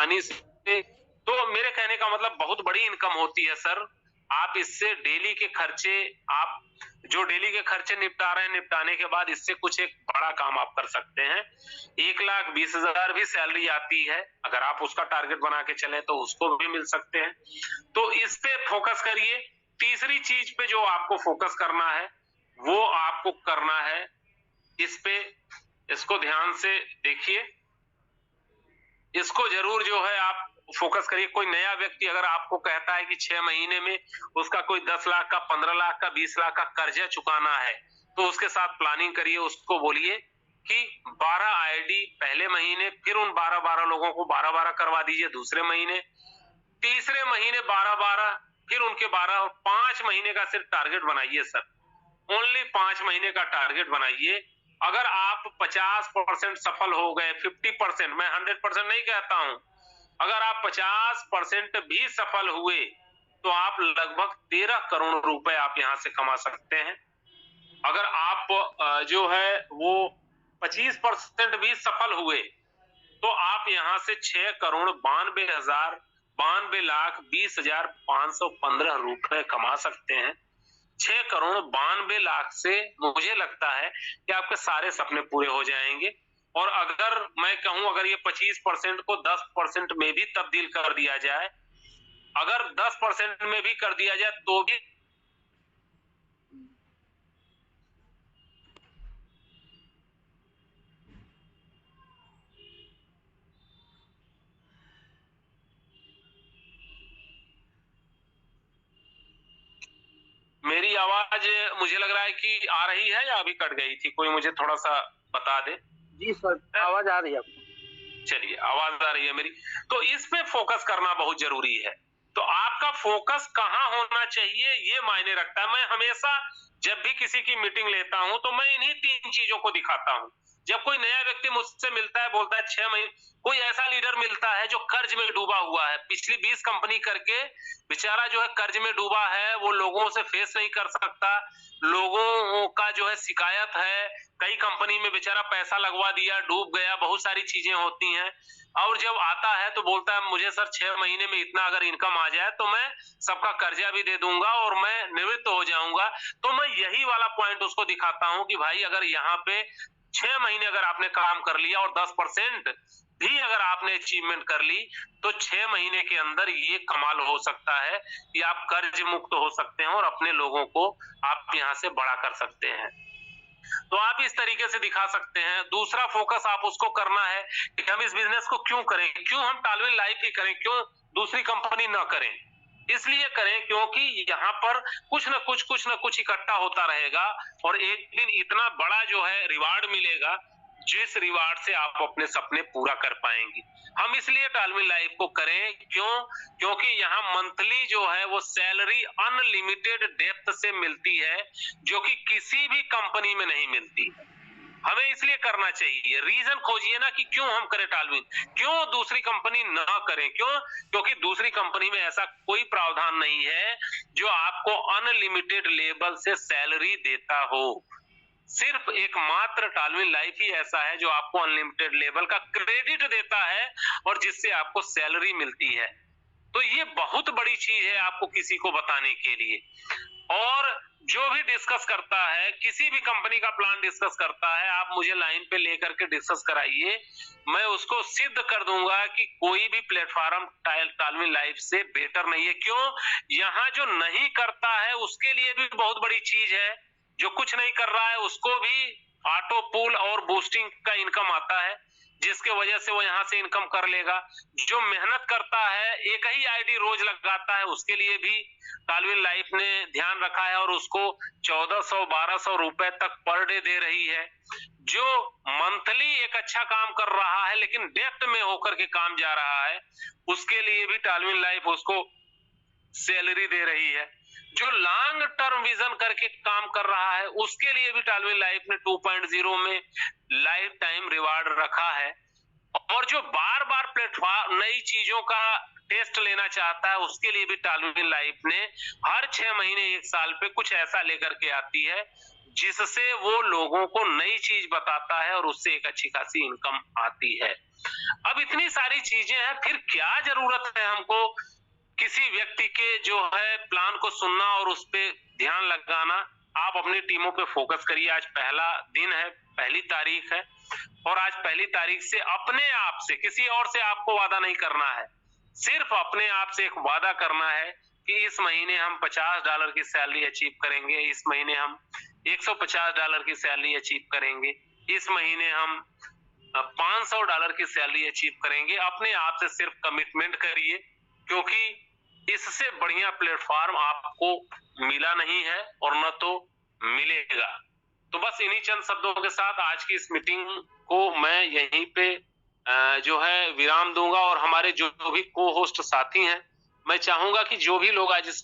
आसानी से। तो मेरे कहने का मतलब बहुत बड़ी इनकम होती है सर। आप इससे डेली के खर्चे, आप जो डेली के खर्चे निपटा रहे हैं, निपटाने के बाद इससे कुछ एक बड़ा काम आप कर सकते हैं। 1,20,000 भी सैलरी आती है, अगर आप उसका टारगेट बना के चले तो उसको भी मिल सकते हैं। तो इस पे फोकस करिए। तीसरी चीज पे जो आपको फोकस करना है वो आपको करना है इस पे, इसको ध्यान से देखिए, इसको जरूर जो है आप फोकस करिए। कोई नया व्यक्ति अगर आपको कहता है कि 6 महीने में उसका कोई 10 लाख का, 15 लाख का, 20 लाख का कर्जा चुकाना है, तो उसके साथ प्लानिंग करिए। उसको बोलिए कि 12 आईडी पहले महीने, फिर उन 12-12 लोगों को 12-12 करवा दीजिए दूसरे महीने, तीसरे महीने 12-12, फिर उनके 12, और 5 महीने का सिर्फ टारगेट बनाइए सर। ओनली 5 महीने का टारगेट बनाइए। अगर आप 50% सफल हो गए, 50%, मैं 100% नहीं कहता हूं, अगर आप 50% भी सफल हुए तो आप लगभग 13 करोड़ रुपए आप यहां से कमा सकते हैं। अगर आप जो है वो 25% भी सफल हुए तो आप यहां से 6,92,20,515 रुपए कमा सकते हैं। 6,92,00,000 से मुझे लगता है कि आपके सारे सपने पूरे हो जाएंगे। और अगर मैं कहूं, अगर ये 25% को 10% में भी तब्दील कर दिया जाए, अगर 10% में भी कर दिया जाए तो भी मेरी आवाज मुझे लग रहा है कि आ रही है या अभी कट गई थी, कोई मुझे थोड़ा सा बता दे। जी सर, आवाज आ रही है आपको? चलिए, आवाज आ रही है मेरी। तो इस पे फोकस करना बहुत जरूरी है। तो आपका फोकस कहाँ होना चाहिए ये मायने रखता है। मैं हमेशा जब भी किसी की मीटिंग लेता हूं तो मैं इन्हीं 3 चीजों को दिखाता हूं। जब कोई नया व्यक्ति मुझसे मिलता है, बोलता है 6 महीने, कोई ऐसा लीडर मिलता है जो कर्ज में डूबा हुआ है, पिछली 20 कंपनी करके बेचारा जो है कर्ज में डूबा है, वो लोगों से फेस नहीं कर सकता, लोगों का जो है शिकायत है, कई कंपनी में बेचारा पैसा लगवा दिया, डूब गया, बहुत सारी चीजें होती हैं। और जब आता है तो बोलता है मुझे सर 6 महीने में इतना अगर इनकम आ जाए तो मैं सबका कर्जा भी दे दूंगा और मैं निवृत्त हो जाऊंगा। तो मैं यही वाला पॉइंट उसको दिखाता हूं कि भाई अगर यहाँ पे 6 महीने अगर आपने काम कर लिया और 10% भी अगर आपने अचीवमेंट कर ली तो 6 महीने के अंदर ये कमाल हो सकता है कि आप कर्ज मुक्त हो सकते हैं और अपने लोगों को आप यहाँ से बड़ा कर सकते हैं। तो आप इस तरीके से दिखा सकते हैं। दूसरा फोकस आप उसको करना है कि हम इस बिजनेस को क्यों करें, क्यों हम टालविन लाइफ ही करें, क्यों दूसरी कंपनी ना करें। इसलिए करें क्योंकि यहाँ पर कुछ ना कुछ इकट्ठा होता रहेगा और एक दिन इतना बड़ा जो है रिवार्ड मिलेगा जिस रिवार्ड से आप अपने सपने पूरा कर पाएंगे। हम इसलिए टालविन लाइफ को करें, क्यों? क्योंकि यहाँ मंथली जो है वो सैलरी अनलिमिटेड डेप्थ से मिलती है जो कि किसी भी कंपनी में नहीं मिलती। हमें इसलिए करना चाहिए। रीजन खोजिए ना कि क्यों हम करें टालविन, क्यों दूसरी कंपनी ना करें, क्यों? क्योंकि दूसरी कंपनी में ऐसा कोई प्रावधान नहीं है जो आपको अनलिमिटेड लेवल से सैलरी देता हो। सिर्फ एकमात्र टालविन लाइफ ही ऐसा है जो आपको अनलिमिटेड लेवल का क्रेडिट देता है और जिससे आपको सैलरी मिलती है। तो ये बहुत बड़ी चीज है आपको किसी को बताने के लिए। और जो भी डिस्कस करता है, किसी भी कंपनी का प्लान डिस्कस करता है, आप मुझे लाइन पे लेकर के डिस्कस कराइए, मैं उसको सिद्ध कर दूंगा कि कोई भी प्लेटफॉर्म टालविन लाइफ से बेटर नहीं है। क्यों? यहाँ जो नहीं करता है उसके लिए भी बहुत बड़ी चीज है, जो कुछ नहीं कर रहा है उसको भी ऑटो पूल और बूस्टिंग का इनकम आता है जिसके वजह से वो यहाँ से इनकम कर लेगा। जो मेहनत करता है, एक ही आईडी रोज लगाता है, उसके लिए भी टालविन लाइफ ने ध्यान रखा है और उसको 1,400-1,200 रुपए तक पर डे दे रही है। जो मंथली एक अच्छा काम कर रहा है लेकिन डेप्थ में होकर के काम जा रहा है, उसके लिए भी टालविन लाइफ उसको सैलरी दे रही है। जो लॉन्ग टर्म विजन करके काम कर रहा है उसके लिए भी टालविन लाइफ ने 2.0 में लाइफ टाइम रिवार्ड रखा है। और जो बार बार प्लेटफॉर्म नई चीजों का टेस्ट लेना चाहता है उसके लिए भी टालविन लाइफ ने हर 6 महीने 1 साल पे कुछ ऐसा लेकर के आती है जिससे वो लोगों को नई चीज बताता है और उससे एक अच्छी खासी इनकम आती है। अब इतनी सारी चीजें हैं, फिर क्या जरूरत है हमको किसी व्यक्ति के जो है प्लान को सुनना और उस पे ध्यान लगाना। आप अपनी टीमों पे फोकस करिए। आज पहला दिन है, पहली तारीख है, और आज पहली तारीख से अपने आप से, किसी और से आपको वादा नहीं करना है, सिर्फ अपने आप से एक वादा करना है कि इस महीने हम $50 की सैलरी अचीव करेंगे, इस महीने हम $150 की सैलरी अचीव करेंगे, इस महीने हम $500 की सैलरी अचीव करेंगे। अपने आप से सिर्फ कमिटमेंट करिए, क्योंकि इससे बढ़िया प्लेटफॉर्म आपको मिला नहीं है और न तो मिलेगा। तो बस इन्हीं चंद शब्दों के साथ आज की इस मीटिंग को मैं यहीं पे जो है विराम दूंगा, और हमारे जो भी को होस्ट साथी हैं, मैं चाहूंगा कि जो भी लोग आज इस